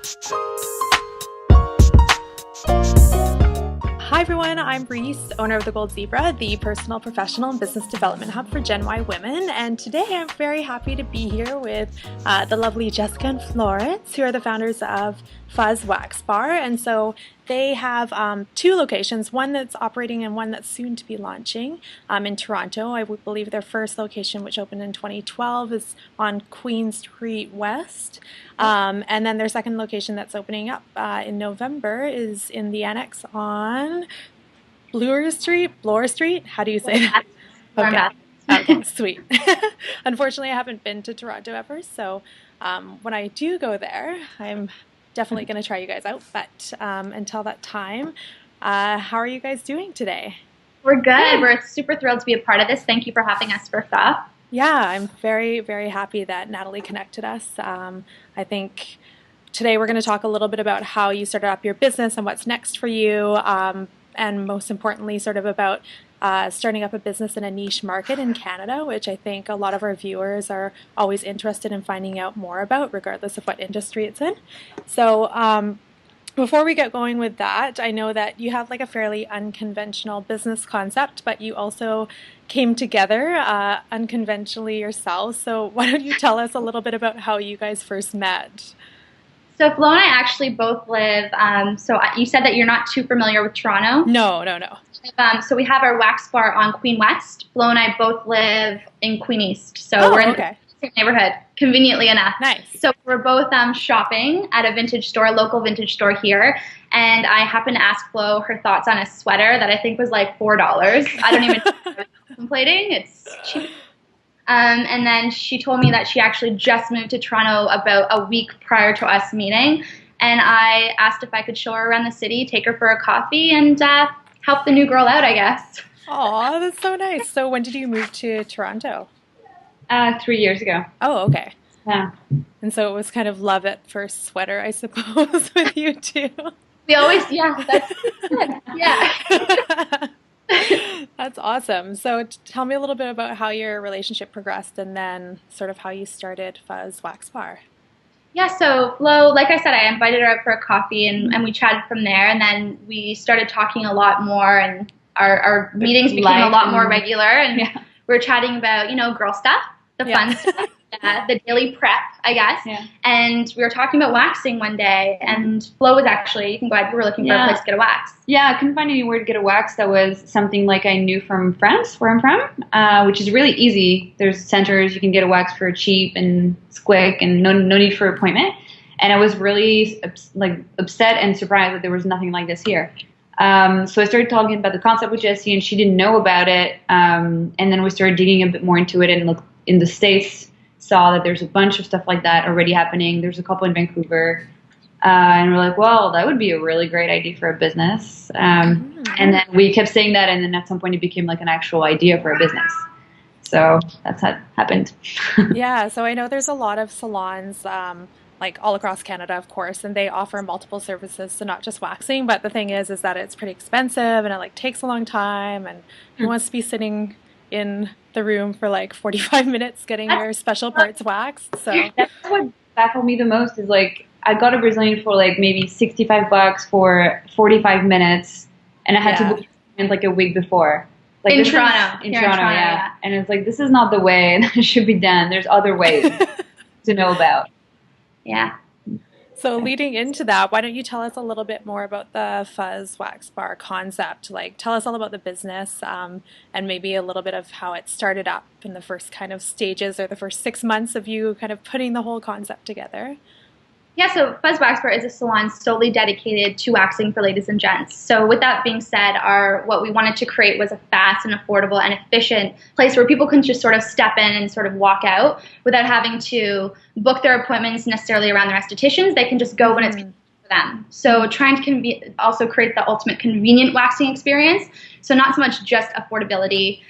Hi everyone, I'm Reese, owner of the Gold Zebra, the personal, professional, and business development hub for Gen Y women. And today I'm very happy to be here with the lovely Jessica and Florence, who are the founders of Fuzz Wax Bar. And so they have two locations, one that's operating and one that's soon to be launching in Toronto. I believe their first location, which opened in 2012, is on Queen Street West. And then their second location that's opening up in November is in the annex on Bloor Street? How do you say that? Okay. Okay, sweet. Unfortunately, I haven't been to Toronto ever, so when I do go there, I'm definitely going to try you guys out. But until that time, how are you guys doing today? We're good. We're super thrilled to be a part of this. Thank you for having us, first off. Yeah, I'm very, very happy that Natalie connected us. I think today we're going to talk a little bit about how you started up your business and what's next for you, and most importantly, sort of about starting up a business in a niche market in Canada, which I think a lot of our viewers are always interested in finding out more about, regardless of what industry it's in. So before we get going with that, I know that you have like a fairly unconventional business concept, but you also came together unconventionally yourselves. So why don't you tell us a little bit about how you guys first met? So Flo and I actually both live, so you said that you're not too familiar with Toronto. No. So we have our wax bar on Queen West. Flo and I both live in Queen East. So we're in the same neighborhood, conveniently enough. Nice. So we're both shopping at a vintage store, local vintage store here. And I happened to ask Flo her thoughts on a sweater that I think was like $4. I don't even know what I was contemplating. It's cheap. And then she told me that she actually just moved to Toronto about a week prior to us meeting. And I asked if I could show her around the city, take her for a coffee, and help the new girl out, I guess. Oh, that's so nice. So when did you move to Toronto? 3 years ago. Oh, okay. Yeah. And so it was kind of love at first sweater, I suppose, with you two. We always, that's good. Yeah. That's awesome. So tell me a little bit about how your relationship progressed and then sort of how you started Fuzz Wax Bar. Yeah, so Flo, like I said, I invited her out for a coffee and we chatted from there, and then we started talking a lot more, and our meetings became a lot more regular, and we were chatting about, girl stuff, the fun stuff, the daily prep, I guess. Yeah. And we were talking about waxing one day, and Flo was actually, you can go ahead, you were looking for a place to get a wax. Yeah, I couldn't find anywhere to get a wax that was something like I knew from France, where I'm from, which is really easy. There's centers, you can get a wax for cheap and it's quick and no need for appointment. And I was really upset and surprised that there was nothing like this here. So I started talking about the concept with Jessie, and she didn't know about it. And then we started digging a bit more into it and looked in the States, saw that there's a bunch of stuff like that already happening. There's a couple in Vancouver. And we're like, well, that would be a really great idea for a business. And then we kept saying that, and then at some point it became like an actual idea for a business. So that's how it happened. Yeah, so I know there's a lot of salons like all across Canada, of course, and they offer multiple services, so not just waxing. But the thing is that it's pretty expensive, and it like takes a long time, and who wants to be sitting in the room for like 45 minutes getting your special parts waxed? So that's what baffled me the most is like I got a Brazilian for like maybe $65 for 45 minutes, and I had to book it like a week before. Like in Toronto. In Toronto, yeah. And it's like, this is not the way that it should be done. There's other ways to know about. Yeah. So leading into that, why don't you tell us a little bit more about the Fuzz Wax Bar concept? Like, tell us all about the business and maybe a little bit of how it started up in the first kind of stages or the first 6 months of you kind of putting the whole concept together. Yeah, so Fuzz Wax Bar is a salon solely dedicated to waxing for ladies and gents. So with that being said, what we wanted to create was a fast and affordable and efficient place where people can just sort of step in and sort of walk out without having to book their appointments necessarily around their estheticians. They can just go when it's convenient for them. So trying to also create the ultimate convenient waxing experience. So not so much just affordability,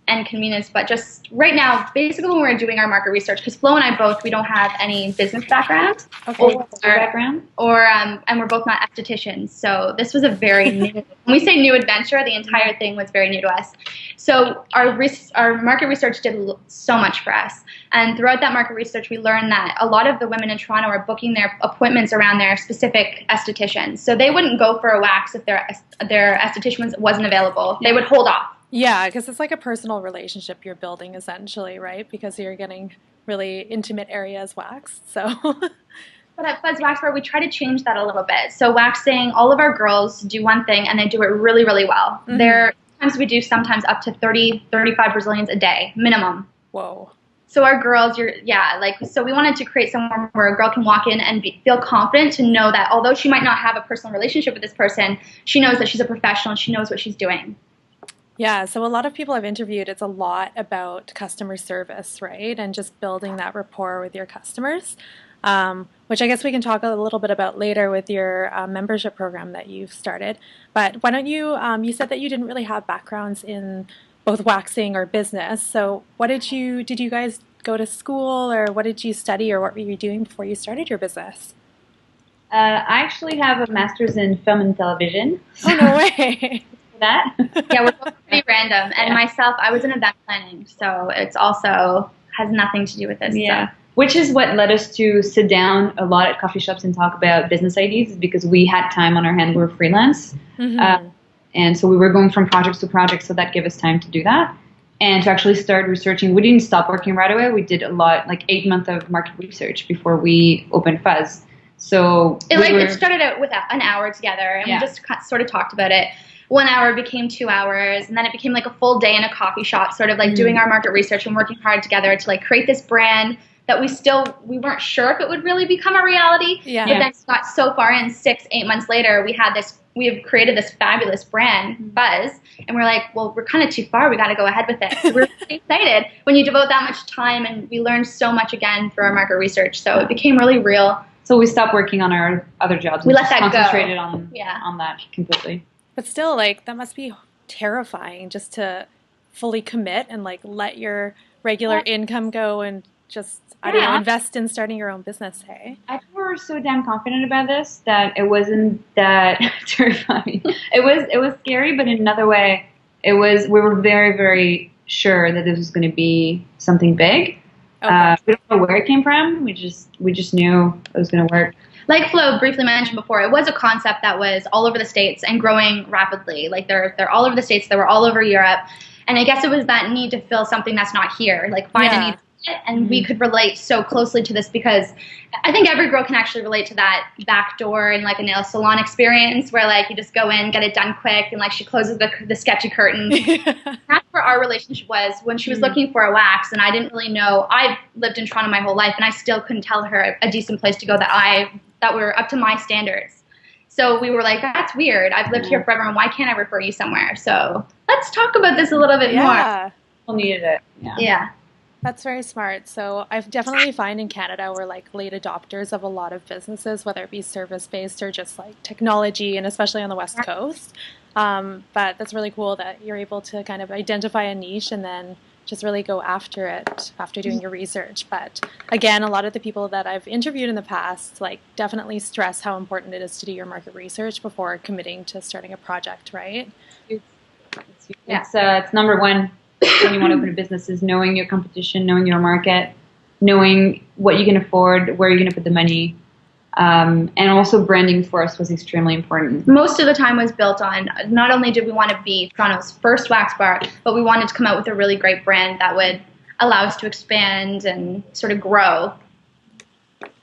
and convenience, but just right now, basically when we're doing our market research, because Flo and I both, we don't have any business background, Okay. and we're both not estheticians. So this was a very new, when we say new adventure, the entire thing was very new to us. So our market research did so much for us. And throughout that market research, we learned that a lot of the women in Toronto are booking their appointments around their specific estheticians. So they wouldn't go for a wax if their esthetician wasn't available. They would hold off. Yeah, because it's like a personal relationship you're building essentially, right? Because you're getting really intimate areas waxed. So, but at Fuzz Wax Bar, we try to change that a little bit. So waxing, all of our girls do one thing, and they do it really, really well. Sometimes we do up to 30, 35 Brazilians a day, minimum. Whoa. So our girls, so we wanted to create somewhere where a girl can walk in and feel confident to know that although she might not have a personal relationship with this person, she knows that she's a professional and she knows what she's doing. Yeah, so a lot of people I've interviewed, it's a lot about customer service, right? And just building that rapport with your customers, which I guess we can talk a little bit about later with your membership program that you've started. But why don't you said that you didn't really have backgrounds in both waxing or business. So did you guys go to school, or what did you study, or what were you doing before you started your business? I actually have a master's in film and television. Oh, no way. That? Yeah, we're both pretty random. And myself, I was in event planning, so it's also has nothing to do with this. Yeah. So. Which is what led us to sit down a lot at coffee shops and talk about business ideas, because we had time on our hand. We were freelance. Mm-hmm. And so we were going from projects to projects, so that gave us time to do that. And to actually start researching, we didn't stop working right away. We did a lot, like 8 months of market research before we opened Fuzz. So it started out with an hour together, and we just sort of talked about it. 1 hour became 2 hours, and then it became like a full day in a coffee shop, sort of like doing our market research and working hard together to like create this brand that we weren't sure if it would really become a reality. Yeah. But then got so far in 6-8 months later, we have created this fabulous brand, Buzz, and we're like, well, we're kind of too far. We got to go ahead with it. So we're really excited when you devote that much time, and we learned so much again through our market research. So it became really real. So we stopped working on our other jobs. We and let just that go. concentrated on that completely. But still, like, that must be terrifying just to fully commit and like let your regular income go and just I don't know, invest in starting your own business. Hey, I think we were so damn confident about this that it wasn't that terrifying. It was scary, but in another way, we were very, very sure that this was going to be something big. Okay. We don't know where it came from. We just knew it was going to work. Like Flo briefly mentioned before, it was a concept that was all over the States and growing rapidly. Like they're all over the States, they were all over Europe. And I guess it was that need to fill something that's not here, like find a need. And we could relate so closely to this because I think every girl can actually relate to that back door in like a nail salon experience where like you just go in, get it done quick, and like she closes the sketchy curtain. That's where our relationship was when she was looking for a wax, and I didn't really know. I've lived in Toronto my whole life, and I still couldn't tell her a decent place to go that were up to my standards. So we were like, that's weird. I've lived here forever, and why can't I refer you somewhere? So let's talk about this a little bit more. People needed it. Yeah. That's very smart. So I definitely find in Canada we're like late adopters of a lot of businesses, whether it be service-based or just like technology, and especially on the West Coast. But that's really cool that you're able to kind of identify a niche and then just really go after it after doing your research. But again, a lot of the people that I've interviewed in the past like definitely stress how important it is to do your market research before committing to starting a project, right? It's number one. When you want to open a business is knowing your competition, knowing your market, knowing what you can afford, where you're going to put the money, and also branding for us was extremely important. Most of the time was built on not only did we want to be Toronto's first wax bar, but we wanted to come out with a really great brand that would allow us to expand and sort of grow.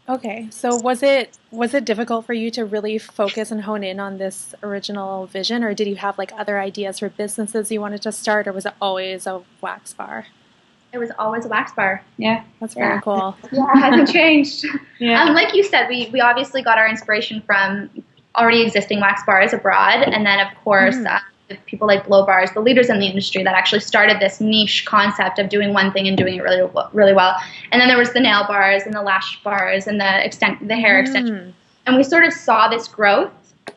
Okay, so was it difficult for you to really focus and hone in on this original vision, or did you have like other ideas for businesses you wanted to start, or was it always a wax bar? It was always a wax bar. Yeah, that's very cool. Yeah, it hasn't changed. Yeah. Like you said, we obviously got our inspiration from already existing wax bars abroad, and then of course the people like Blow Bars, the leaders in the industry that actually started this niche concept of doing one thing and doing it really, really well. And then there was the nail bars and the lash bars and the hair extension. And we sort of saw this growth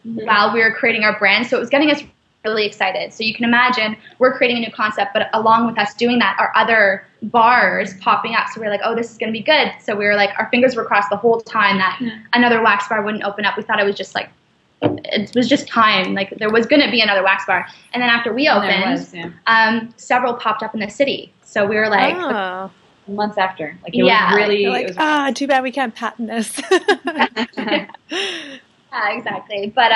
while we were creating our brand. So it was getting us really excited. So you can imagine we're creating a new concept, but along with us doing that are other bars popping up. So we were like, oh, this is going to be good. So we were like, our fingers were crossed the whole time that another wax bar wouldn't open up. We thought it was just like, it was just time. Like there was going to be another wax bar. And then after we opened, several popped up in the city. So we were like, months after, like it was really, like, it was too bad we can't patent this. yeah, exactly. But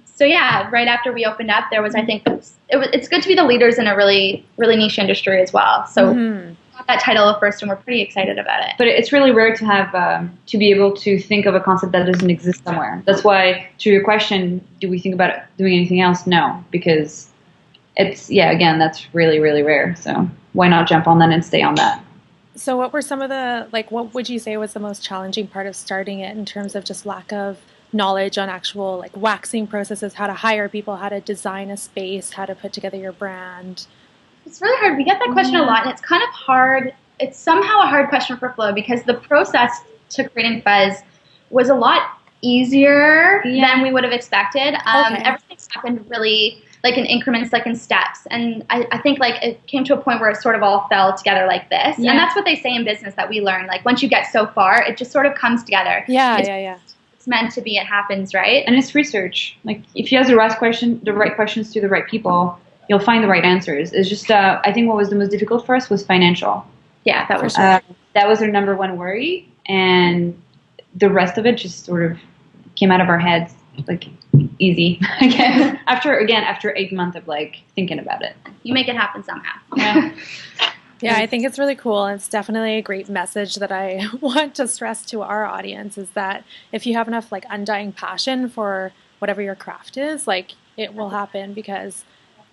so yeah, right after we opened up, there was, I think it's good to be the leaders in a really, really niche industry as well. So we got that title at first, and we're pretty excited about it. But it's really rare to have to be able to think of a concept that doesn't exist somewhere. That's why, to your question, do we think about doing anything else? No, because it's again, that's really, really rare. So why not jump on that and stay on that? So what were some of the, like, what would you say was the most challenging part of starting it in terms of just lack of knowledge on actual, like, waxing processes, how to hire people, how to design a space, how to put together your brand? It's really hard. We get that question a lot, and it's kind of hard. It's somehow a hard question for Flo because the process to creating Fuzz was a lot easier than we would have expected. Everything's happened really like in increments, like in steps. And I think like it came to a point where it sort of all fell together like this. And that's what they say in business that we learn. Like once you get so far, it just sort of comes together. It's meant to be, it happens, right? And it's research. Like if you ask the right questions to the right people, you'll find the right answers. It's just, I think what was the most difficult for us was financial. Yeah, that was that was our number one worry. And the rest of it just sort of came out of our heads like easy. Again, after 8 months of like thinking about it. You make it happen somehow. Yeah, I think it's really cool. And it's definitely a great message that I want to stress to our audience is that if you have enough like undying passion for whatever your craft is, like it will happen because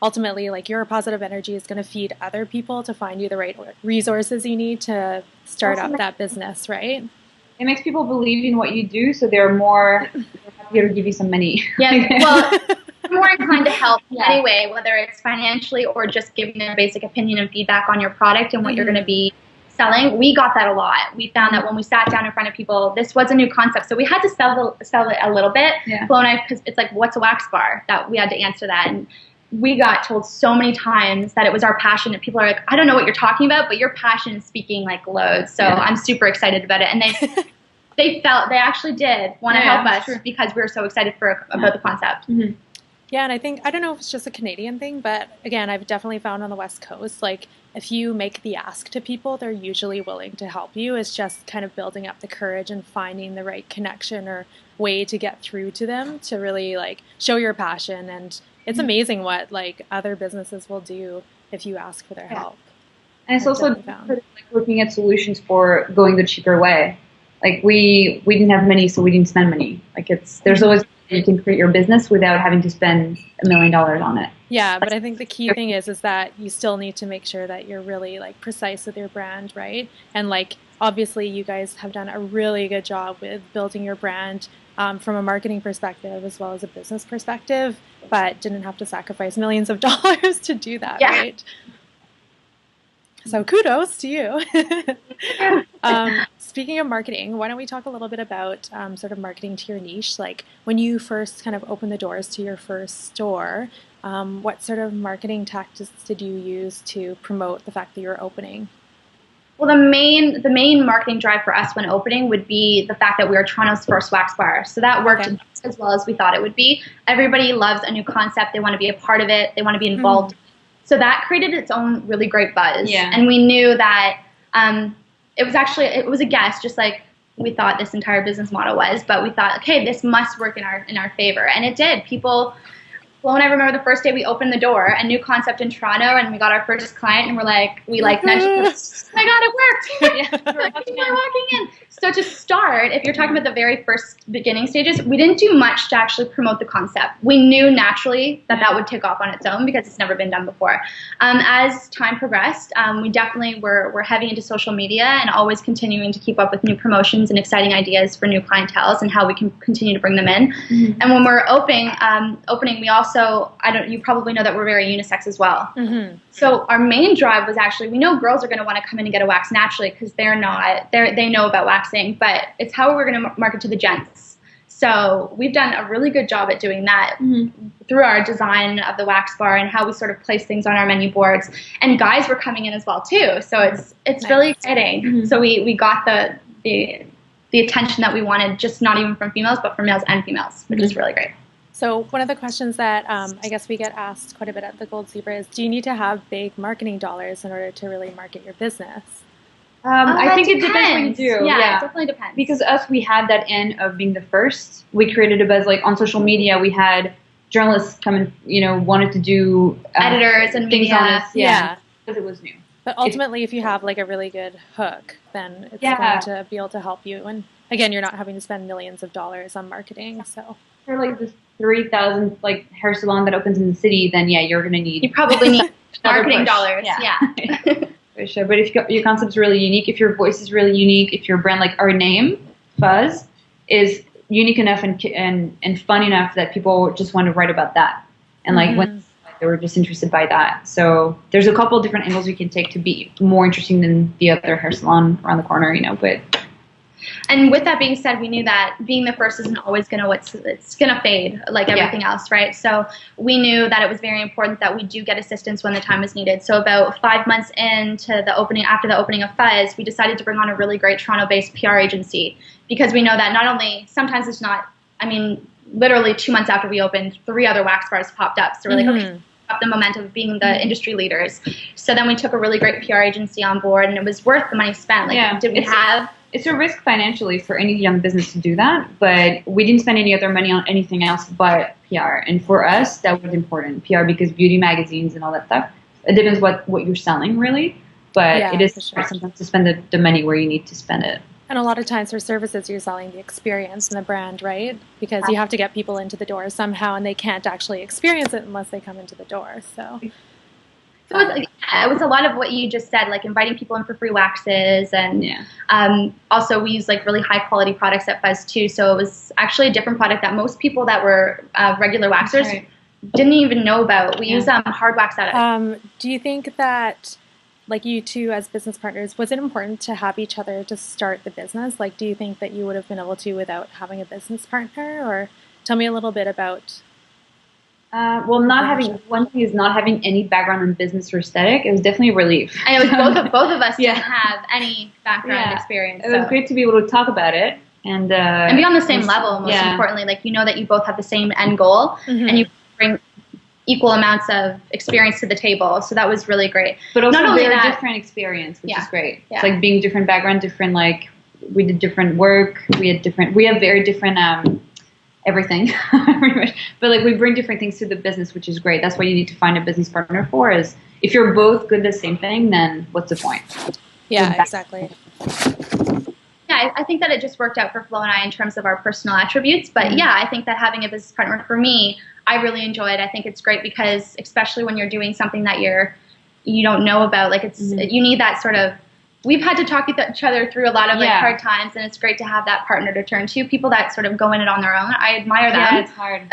ultimately like your positive energy is going to feed other people to find you the right resources you need to start up that business, right? It makes people believe in what you do, so they're more happy to give you some money. Yeah, well, they're more inclined to help anyway, whether it's financially or just giving their basic opinion and feedback on your product and what you're going to be selling. We got that a lot. We found that when we sat down in front of people, this was a new concept, so we had to sell it a little bit. Flo and I, because it's like, what's a wax bar? That we had to answer that, and we got told so many times that it was our passion, and people are like, I don't know what you're talking about, but your passion is speaking like loads. So I'm super excited about it. And they actually did want to help us because we were so excited about the concept. Yeah, and I don't know if it's just a Canadian thing, but again, I've definitely found on the West Coast, like if you make the ask to people, they're usually willing to help you. It's just kind of building up the courage and finding the right connection or way to get through to them to really like show your passion. And it's amazing what like other businesses will do if you ask for their help. And it's also like looking at solutions for going the cheaper way. Like we didn't have money, so we didn't spend money. Like there's always you can create your business without having to spend $1 million on it. Yeah, but I think the key thing is that you still need to make sure that you're really like precise with your brand, right? And like obviously you guys have done a really good job with building your brand from a marketing perspective as well as a business perspective, but didn't have to sacrifice millions of dollars to do that, right? So kudos to you. Speaking of marketing, why don't we talk a little bit about sort of marketing to your niche? Like when you first kind of opened the doors to your first store, what sort of marketing tactics did you use to promote the fact that you were opening? Well, the main marketing drive for us when opening would be the fact that we are Toronto's first wax bar. So that worked as well as we thought it would be. Everybody loves a new concept. They want to be a part of it. They want to be involved. So that created its own really great buzz. And we knew that it was a guess, just like we thought this entire business model was. But we thought, okay, this must work in our favor. And it did. Flo and I remember the first day we opened the door, a new concept in Toronto, and we got our first client, and we nudged, oh my God, it worked. We're walking in. So to start, if you're talking about the very first beginning stages, we didn't do much to actually promote the concept. We knew naturally that would take off on its own because it's never been done before. As time progressed, we definitely were heavy into social media and always continuing to keep up with new promotions and exciting ideas for new clienteles and how we can continue to bring them in. And when we're opening, we also, you probably know that we're very unisex as well. So our main drive was actually, we know girls are going to want to come in and get a wax naturally because they know about waxing, but it's how we're going to market to the gents. So we've done a really good job at doing that through our design of the wax bar and how we sort of place things on our menu boards. And guys were coming in as well too. So it's nice. Really exciting. So we got the attention that we wanted, just not even from females, but from males and females, which is really great. So one of the questions that I guess we get asked quite a bit at the Gold Zebra is, do you need to have big marketing dollars in order to really market your business? I think it depends what you do. Yeah, it definitely depends. Because we had that end of being the first. We created a buzz, like on social media. We had journalists come and, wanted to do editors and things media. on us. Yeah, because it was new. But ultimately, if you have like a really good hook, then it's going to be able to help you. And again, you're not having to spend millions of dollars on marketing. So for like this 3,000 like hair salon that opens in the city, then you're going to need. You probably need marketing dollars. Yeah. For sure. But if your concept's really unique, if your voice is really unique, if your brand, like our name, Fuzz, is unique enough and fun enough that people just want to write about that. And when they were just interested by that. So there's a couple of different angles we can take to be more interesting than the other hair salon around the corner, but. And with that being said, we knew that being the first isn't always it's gonna fade like everything else, right? So we knew that it was very important that we do get assistance when the time is needed. So about 5 months into the opening, after the opening of Fuzz, we decided to bring on a really great Toronto-based PR agency, because we know that not only sometimes it's not. I mean, literally 2 months after we opened, 3 other wax bars popped up. So we're like, okay, up the momentum of being the industry leaders. So then we took a really great PR agency on board, and it was worth the money spent. It's a risk financially for any young business to do that, but we didn't spend any other money on anything else but PR. And for us, that was important, PR, because beauty magazines and all that stuff, it depends what you're selling, really. But it is sometimes to spend the money where you need to spend it. And a lot of times for services, you're selling the experience and the brand, right? Because you have to get people into the door somehow, and they can't actually experience it unless they come into the door. So it was a lot of what you just said, like inviting people in for free waxes, and also we use like really high quality products at Fuzz too. So it was actually a different product that most people that were regular waxers didn't even know about. We use hard wax out of it. Do you think that, like, you two as business partners, was it important to have each other to start the business? Like, do you think that you would have been able to without having a business partner? Or tell me a little bit about. One thing is not having any background in business or aesthetic. It was definitely a relief. And it was both of us didn't have any background experience. It was great to be able to talk about it and be on the same level. Most importantly, like that you both have the same end goal, and you bring equal amounts of experience to the table. So that was really great. But also not only different experience, which is great. Yeah. It's like being different background, different, like we did different work. We have very different everything, pretty much. But like we bring different things to the business, which is great. That's what you need to find a business partner for. Is if you're both good at the same thing, then what's the point? Yeah, exactly. Yeah, I think that it just worked out for Flo and I in terms of our personal attributes. But I think that having a business partner, for me, I really enjoyed. I think it's great because, especially when you're doing something that you don't know about, like you need that sort of. We've had to talk each other through a lot of hard times, and it's great to have that partner to turn to. People that sort of go in it on their own, I admire them. Yeah, it's hard.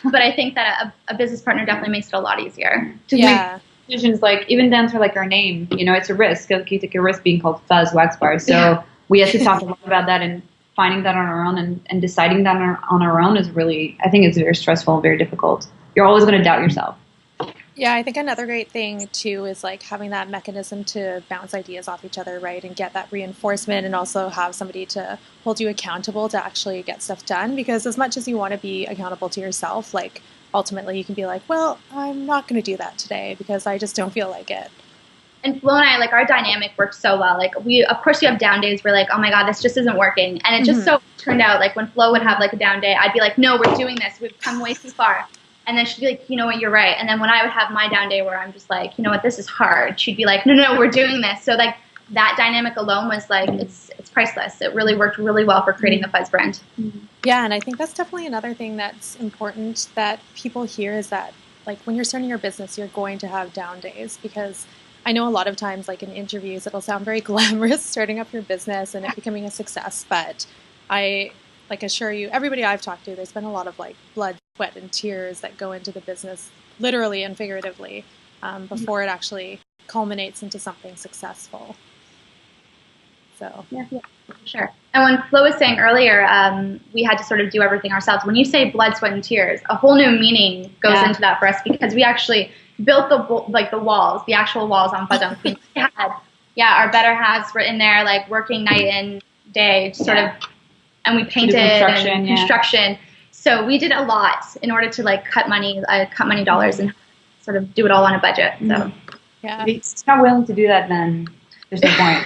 But I think that a business partner definitely makes it a lot easier. To make decisions, like even down to like our name, it's a risk. You take a risk being called Fuzz Wax Bar. So we had to talk a lot about that, and finding that on our own and deciding that on our own is really, I think it's very stressful and very difficult. You're always going to doubt yourself. Yeah, I think another great thing too is like having that mechanism to bounce ideas off each other, right? And get that reinforcement, and also have somebody to hold you accountable to actually get stuff done. Because as much as you want to be accountable to yourself, like ultimately you can be like, well, I'm not going to do that today because I just don't feel like it. And Flo and I, like, our dynamic works so well. Like, of course, you have down days where, like, oh my God, this just isn't working. And it just so turned out, like, when Flo would have, like, a down day, I'd be like, no, we're doing this. We've come way too far. And then she'd be like, you know what, you're right. And then when I would have my down day where I'm just like, you know what, this is hard, she'd be like, no, we're doing this. So, like, that dynamic alone was, like, it's priceless. It really worked really well for creating the Fuzz brand. Yeah, and I think that's definitely another thing that's important that people hear is that, like, when you're starting your business, you're going to have down days, because I know a lot of times, like in interviews, it'll sound very glamorous starting up your business and it becoming a success, but I assure you, everybody I've talked to, there's been a lot of like blood, sweat, and tears that go into the business, literally and figuratively, before it actually culminates into something successful. So Yeah, for sure. And when Flo was saying earlier, we had to sort of do everything ourselves. When you say blood, sweat, and tears, a whole new meaning goes into that for us because we actually built the walls, the actual walls on Fuzz on Queen. We had, our better halves were in there, like working night and day, sort of, and we painted and construction. So we did a lot in order to like cut money dollars and sort of do it all on a budget. So if you're not willing to do that, then there's no point.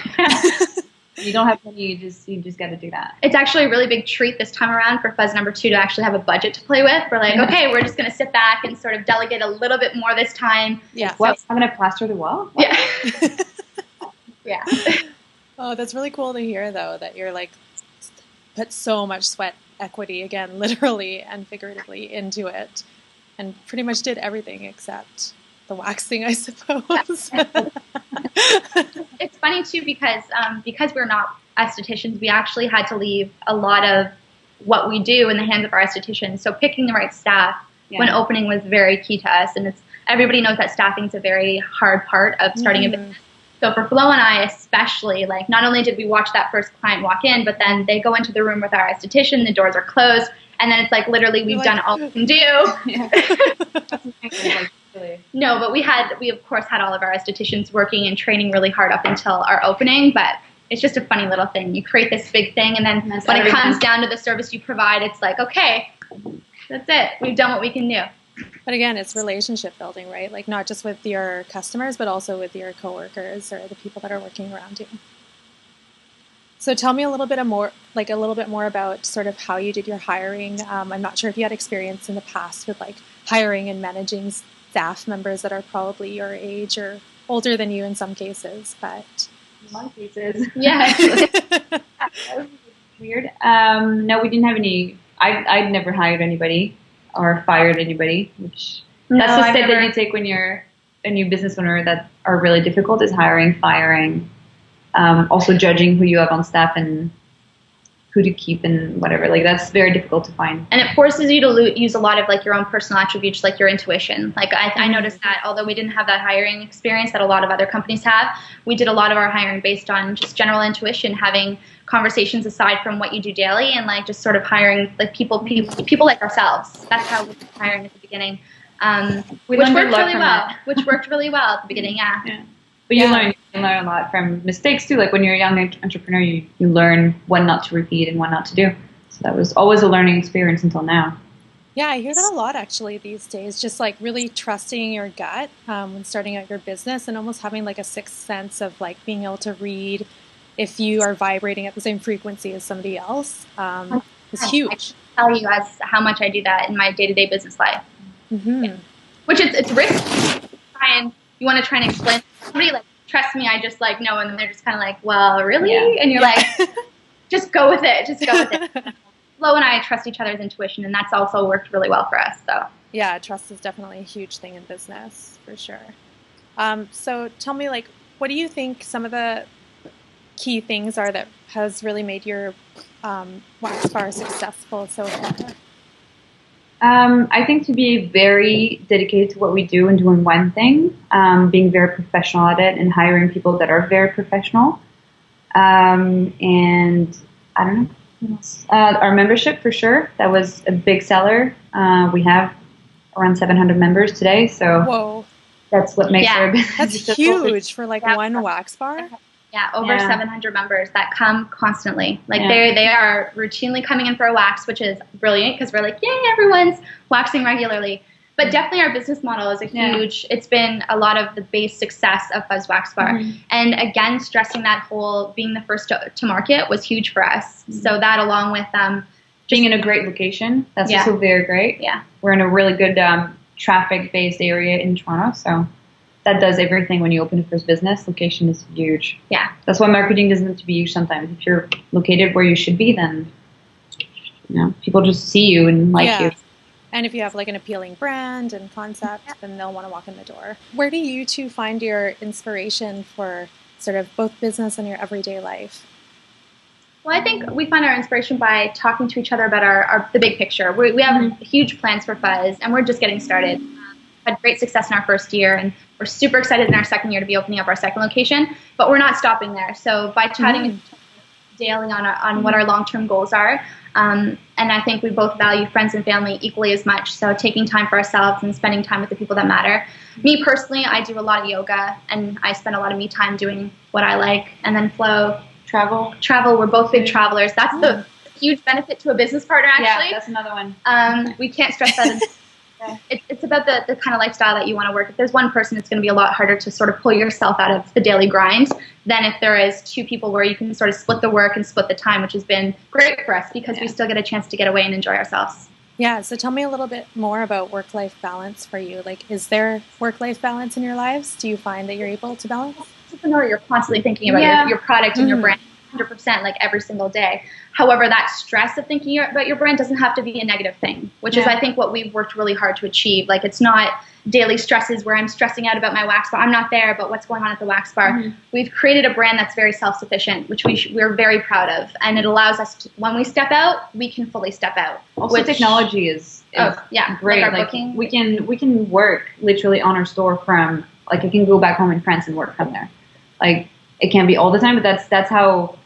You don't have money, you just got to do that. It's actually a really big treat this time around for Fuzz number 2 to actually have a budget to play with. We're like, okay, we're just going to sit back and sort of delegate a little bit more this time. Yeah. What? I'm going to plaster the wall? What? Yeah. Yeah. Oh, that's really cool to hear, though, that you're like put so much sweat equity, again, literally and figuratively, into it, and pretty much did everything except the waxing, I suppose. It's funny too because we're not estheticians, we actually had to leave a lot of what we do in the hands of our estheticians. So picking the right staff when opening was very key to us, and everybody knows that staffing is a very hard part of starting a business. So for Flo and I especially, like not only did we watch that first client walk in, but then they go into the room with our esthetician, the doors are closed, and then it's like literally we've done all we can do. No, but we of course had all of our estheticians working and training really hard up until our opening, but it's just a funny little thing. You create this big thing, and then when it comes down to the service you provide, it's like, okay, that's it. We've done what we can do. But again, it's relationship building, right? Like not just with your customers, but also with your coworkers or the people that are working around you. So tell me a little bit more about sort of how you did your hiring. I'm not sure if you had experience in the past with like hiring and managing staff members that are probably your age or older than you in some cases, but in some cases, that was weird. No, we didn't have any. I'd never hired anybody or fired anybody, which that's the step that you take when you're a new business owner that are really difficult, is hiring, firing, also judging who you have on staff and who to keep and whatever. Like that's very difficult to find. And it forces you to use a lot of like your own personal attributes, like your intuition. Like I noticed that although we didn't have that hiring experience that a lot of other companies have, we did a lot of our hiring based on just general intuition, having conversations aside from what you do daily, and like just sort of hiring like people like ourselves. That's how we were hiring at the beginning, which worked really well at the beginning. Yeah. But you learn a lot from mistakes too. Like when you're a young entrepreneur, you learn what not to repeat and what not to do. So that was always a learning experience until now. Yeah, I hear that a lot actually these days. Just like really trusting your gut when starting out your business, and almost having like a sixth sense of like being able to read if you are vibrating at the same frequency as somebody else is huge. I can tell you as how much I do that in my day-to-day business life. Mm-hmm. Yeah. Which it's risky. You want to try and explain to somebody, like, trust me, I just like know, and they're just kind of like, well, really? Yeah. And you're like, just go with it. Just go with it. Flo and I trust each other's intuition, and that's also worked really well for us. So yeah, trust is definitely a huge thing in business for sure. So tell me, like, what do you think some of the key things are that has really made your wax bar successful so far? I think to be very dedicated to what we do and doing one thing, being very professional at it, and hiring people that are very professional. And I don't know what else. Our membership, for sure, that was a big seller. We have around 700 members today, so that's what makes our business. That's huge for like one wax bar. Yeah, over 700 members that come constantly. Like they are routinely coming in for a wax, which is brilliant because we're like, yay, everyone's waxing regularly. But definitely our business model is a huge, it's been a lot of the base success of Fuzz Wax Bar. Mm-hmm. And again, stressing that whole being the first to market was huge for us. Mm-hmm. So that along with being in a great location, that's also very great. Yeah. We're in a really good traffic-based area in Toronto, so that does everything when you open a first business. Location is huge. Yeah. That's why marketing doesn't have to be huge sometimes. If you're located where you should be, then people just see you and like you. And if you have like an appealing brand and concept, then they'll want to walk in the door. Where do you two find your inspiration for sort of both business and your everyday life? Well, I think we find our inspiration by talking to each other about the big picture. We have huge plans for Fuzz, and we're just getting started. Had great success in our first year, and we're super excited in our second year to be opening up our second location, but we're not stopping there. So by chatting with each daily on what our long-term goals are. And I think we both value friends and family equally as much. So taking time for ourselves and spending time with the people that matter. Me personally, I do a lot of yoga, and I spend a lot of me time doing what I like. And then Flo, travel. We're both big travelers. That's the huge benefit to a business partner, actually. Yeah, that's another one. We can't stress that enough. It's about the kind of lifestyle that you want to work. If there's one person, it's going to be a lot harder to sort of pull yourself out of the daily grind than if there is two people where you can sort of split the work and split the time, which has been great for us because we still get a chance to get away and enjoy ourselves. Yeah, so tell me a little bit more about work-life balance for you. Like, is there work-life balance in your lives? Do you find that you're able to balance? As an entrepreneur, you're constantly thinking about your product and your brand 100%, like every single day. However, that stress of thinking about your brand doesn't have to be a negative thing, which is, I think, what we've worked really hard to achieve. Like, it's not daily stresses where I'm stressing out about my wax bar. I'm not there, but what's going on at the wax bar. We've created a brand that's very self-sufficient, which we're very proud of. And it allows us to, when we step out, we can fully step out. Also, technology is great. Like we can work literally on our store from, like, I can go back home in France and work from there. Like, it can't be all the time, but that's how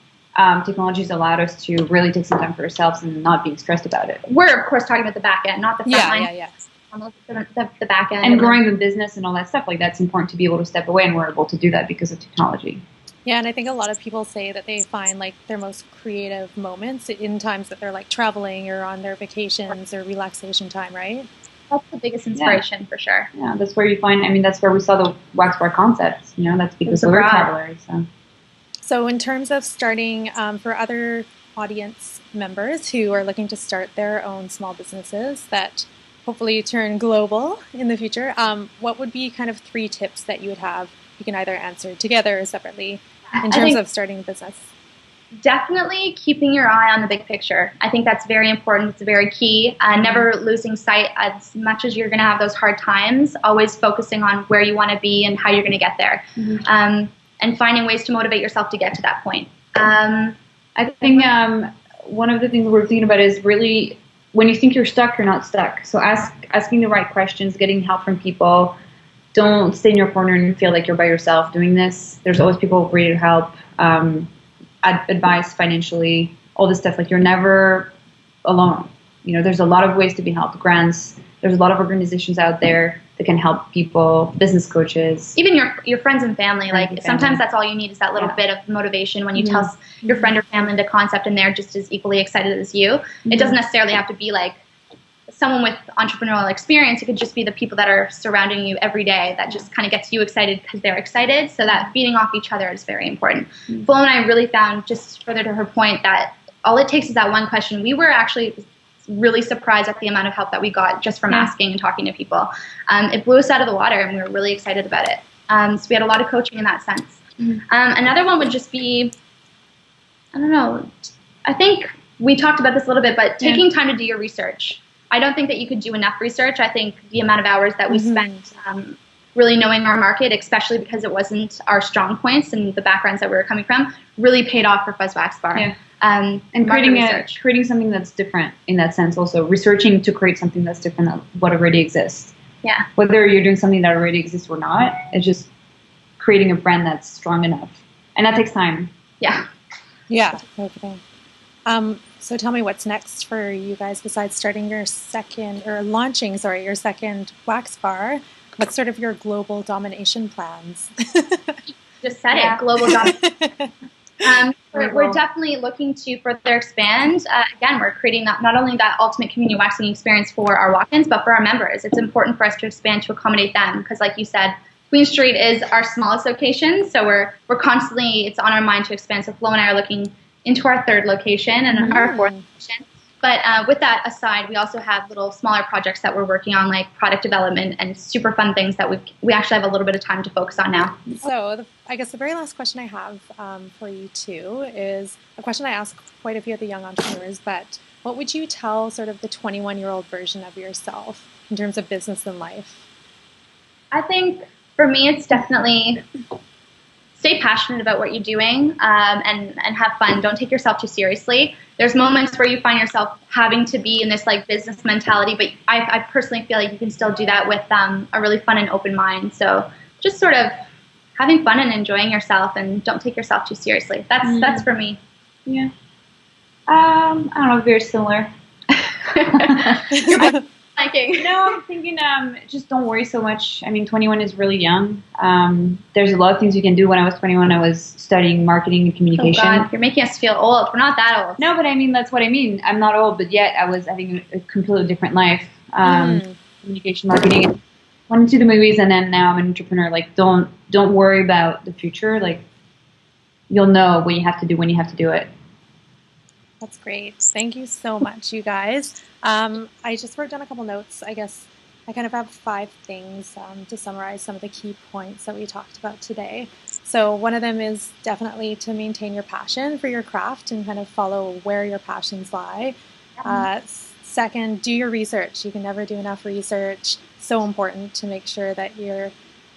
technology has allowed us to really take some time for ourselves and not being stressed about it. We're, of course, talking about the back end, not the front line. The back end. And growing the business and all that stuff, like, that's important to be able to step away, and we're able to do that because of technology. Yeah, and I think a lot of people say that they find, like, their most creative moments in times that they're, like, traveling or on their vacations or relaxation time, right? That's the biggest inspiration for sure. Yeah, that's where you find, I mean, that's where we saw the wax bar concept, you know, that's because we were travelers. So in terms of starting, for other audience members who are looking to start their own small businesses that hopefully turn global in the future, what would be kind of 3 tips that you would have? You can either answer together or separately in terms of starting a business. Definitely keeping your eye on the big picture. I think that's very important. It's very key. Never losing sight as much as you're going to have those hard times, always focusing on where you want to be and how you're going to get there. And finding ways to motivate yourself to get to that point. I think one of the things we're thinking about is really, when you think you're stuck, you're not stuck. So asking the right questions, getting help from people. Don't stay in your corner and feel like you're by yourself doing this. There's always people ready to help. Advice financially, all this stuff. Like, you're never alone. You know, there's a lot of ways to be helped. Grants. There's a lot of organizations out there that can help people. Business coaches. Even your friends and family. Sometimes that's all you need is that little bit of motivation when you tell your friend or family the concept and they're just as equally excited as you. It doesn't necessarily have to be like someone with entrepreneurial experience. It could just be the people that are surrounding you every day that just kind of gets you excited because they're excited. So that feeding off each other is very important. Flo and I really found, just further to her point, that all it takes is that one question. We were actually really surprised at the amount of help that we got just from asking and talking to people. It blew us out of the water, and we were really excited about it. So we had a lot of coaching in that sense. Another one would just be, I don't know, I think we talked about this a little bit, but taking time to do your research. I don't think that you could do enough research. I think the amount of hours that we spent really knowing our market, especially because it wasn't our strong points and the backgrounds that we were coming from, really paid off for Fuzz Wax Bar. And creating something that's different in that sense, also researching to create something that's different than what already exists. Whether you're doing something that already exists or not, it's just creating a brand that's strong enough, and that takes time. Okay. So tell me, what's next for you guys besides starting your launching your second wax bar? What's sort of your global domination plans? Just said it, global domination. We're definitely looking to further expand. Again, we're creating not only that ultimate community waxing experience for our walk-ins, but for our members. It's important for us to expand to accommodate them because, like you said, Queen Street is our smallest location, so we're constantly, it's on our mind to expand. So Flo and I are looking into our 3rd location and our 4th location. But with that aside, we also have little smaller projects that we're working on, like product development and super fun things that we actually have a little bit of time to focus on now. So I guess the very last question I have for you two is a question I ask quite a few of the young entrepreneurs, but what would you tell sort of the 21-year-old version of yourself in terms of business and life? I think for me, it's definitely stay passionate about what you're doing and have fun. Don't take yourself too seriously. There's moments where you find yourself having to be in this like business mentality, but I personally feel like you can still do that with a really fun and open mind. So just sort of having fun and enjoying yourself, and don't take yourself too seriously. That's for me. Yeah. I don't know, very similar. Liking. No, I'm thinking just don't worry so much. I mean, 21 is really young. There's a lot of things you can do. When I was 21, I was studying marketing and Oh communication. God, you're making us feel old. We're not that old. No, but I mean, that's what I mean. I'm not old, but yet I was having a completely different life. Communication, marketing. Went into the movies, and then now I'm an entrepreneur. Like, don't worry about the future. Like, you'll know what you have to do when you have to do it. That's great. Thank you so much, you guys. I just wrote down a couple notes. I guess I kind of have 5 things to summarize some of the key points that we talked about today. So one of them is definitely to maintain your passion for your craft and kind of follow where your passions lie. Second, do your research. You can never do enough research. So important to make sure that you're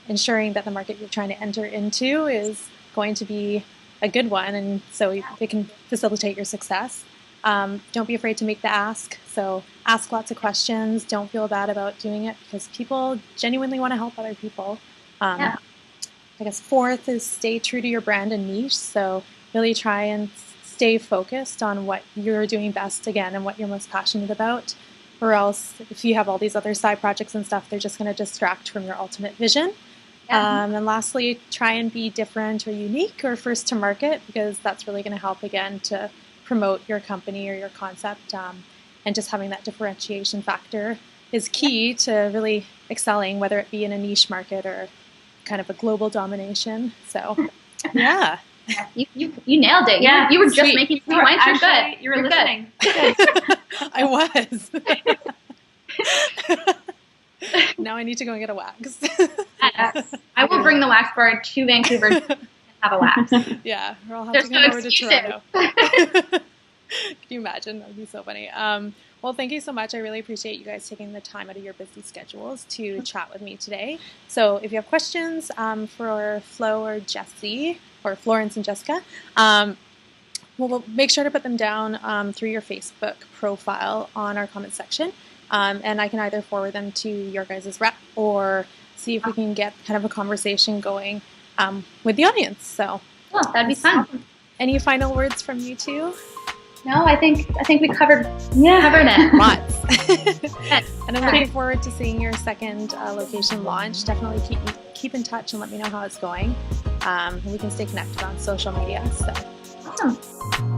ensuring that the market you're trying to enter into is going to be a good one, and so it can facilitate your success. Don't be afraid to make the ask. So ask lots of questions. Don't feel bad about doing it because people genuinely want to help other people. I guess 4th is stay true to your brand and niche. So really try and stay focused on what you're doing best again and what you're most passionate about. Or else if you have all these other side projects and stuff, they're just going to distract from your ultimate vision. And lastly, try and be different or unique or first to market, because that's really going to help again to promote your company or your concept. And just having that differentiation factor is key to really excelling, whether it be in a niche market or kind of a global domination. So, yeah. You nailed it. Yeah, you were just sweet. making points. You're good. You were You're listening. I was. Now I need to go and get a wax. Yes. I will bring the wax bar to Vancouver and have a wax. Yeah, or I'll have There's to come no over to excuses. Toronto. Can you imagine? That would be so funny. Well, thank you so much. I really appreciate you guys taking the time out of your busy schedules to chat with me today. So if you have questions for Flo or Jessie, or Florence and Jessica, we'll make sure to put them down through your Facebook profile on our comment section. And I can either forward them to your guys' rep or see if we can get kind of a conversation going with the audience. So That'd be fun. Any final words from you two? No, I think we covered it. Lots. And I'm looking forward to seeing your second location launch. Definitely keep in touch and let me know how it's going. And we can stay connected on social media. So Awesome.